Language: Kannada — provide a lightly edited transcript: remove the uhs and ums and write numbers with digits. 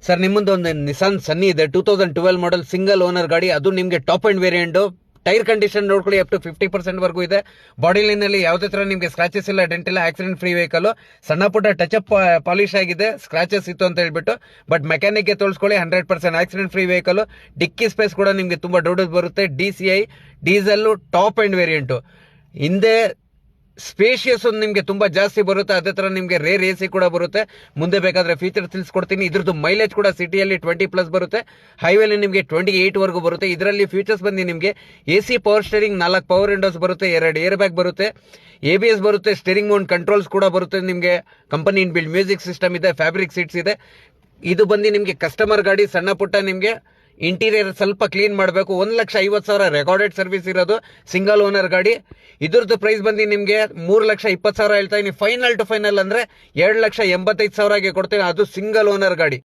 ಸರ್ ನಿಮ್ಮದು ಒಂದು ನಿಸಾನ್ ಸನ್ನಿ ಇದೆ 2012 ಮಾಡೆಲ್ ಸಿಂಗಲ್ ಓನರ್ ಗಾಡಿ. ಅದು ನಿಮಗೆ top end variant. Tyre condition ನೋಡ್ಕೊಳ್ಳಿ, ಅಪ್ ಟು 50% ವರೆಗೂ ಇದೆ. ಬಾಡಿ ಲೈನ್ ಅಲ್ಲಿ ಯಾವುದೇ ತರ ನಿಮಗೆ ಸ್ಕ್ರಾಚಸ್ ಇಲ್ಲ, ಡೆಂಟ್ ಇಲ್ಲ, ಆಕ್ಸಿಡೆಂಟ್ ಫ್ರೀ ವೆಹಿಕಲ್. ಸಣ್ಣ ಪುಟ್ಟ ಟಚ್ ಅಪ್ ಪಾಲಿಶ್ ಆಗಿದೆ, ಸ್ಕ್ರಾಚಸ್ ಇತ್ತು ಅಂತ ಹೇಳ್ಬಿಟ್ಟು. ಬಟ್ ಮೆಕ್ಯಾನಿಕ್ ಗೆ ತೋರಿಸ್ಕೊಳ್ಳಿ, 100% ಆಕ್ಸಿಡೆಂಟ್ ಫ್ರೀ ವೆಹಿಕಲ್. ಡಿಕ್ಕಿ ಸ್ಪೇಸ್ ಕೂಡ ನಿಮಗೆ ತುಂಬಾ ದೊಡ್ಡದು ಬರುತ್ತೆ. DCI diesel top end variant. ಹಿಂದೆ ಸ್ಪೇಷಿಯಸ್ ಒಂದು ನಿಮಗೆ ತುಂಬಾ ಜಾಸ್ತಿ ಬರುತ್ತೆ. ಅದೇ ತರ ನಿಮಗೆ ರೇರ್ AC ಕೂಡ ಬರುತ್ತೆ. ಮುಂದೆ ಬೇಕಾದ್ರೆ ಫೀಚರ್ ತಿಳಿಸ್ಕೊಡ್ತೀನಿ. ಇದ್ರದ್ದು ಮೈಲೇಜ್ ಕೂಡ ಸಿಟಿಯಲ್ಲಿ 20+ ಬರುತ್ತೆ, ಹೈವೇಲಿ ನಿಮಗೆ 28 ವರೆಗೂ ಬರುತ್ತೆ. ಇದರಲ್ಲಿ ಫೀಚರ್ಸ್ ಬಂದು ನಿಮಗೆ AC power steering, 4 power Windows ಬರುತ್ತೆ, 2 ಏರ್ ಬ್ಯಾಗ್ ಬರುತ್ತೆ, ABS ಬರುತ್ತೆ, ಸ್ಟೇರಿಂಗ್ ಮೌಂಟ್ ಕಂಟ್ರೋಲ್ಸ್ ಕೂಡ ಬರುತ್ತೆ. ನಿಮಗೆ company in build music system ಇದೆ, ಫ್ಯಾಬ್ರಿಕ್ ಸೀಟ್ಸ್ ಇದೆ. ಇದು ಬಂದು ನಿಮಗೆ ಕಸ್ಟಮರ್ ಗಾಡಿ. ಸಣ್ಣ ಪುಟ್ಟ ನಿಮಗೆ ಇಂಟೀರಿಯರ್ ಸ್ವಲ್ಪ ಕ್ಲೀನ್ ಮಾಡಬೇಕು. 1,50,000 ರೆಕಾರ್ಡೆಡ್ ಸರ್ವಿಸ್ ಇರೋದು, ಸಿಂಗಲ್ ಓನರ್ ಗಾಡಿ. ಇದ್ರದ್ದು ಪ್ರೈಸ್ ಬಂದು ನಿಮಗೆ 3,20,000 ಹೇಳ್ತಾ ಇದೀನಿ. ಫೈನಲ್ ಟು ಫೈನಲ್ ಅಂದ್ರೆ 2,85,000ಗೆ ಕೊಡ್ತೀನಿ. ಅದು ಸಿಂಗಲ್ ಓನರ್ ಗಾಡಿ.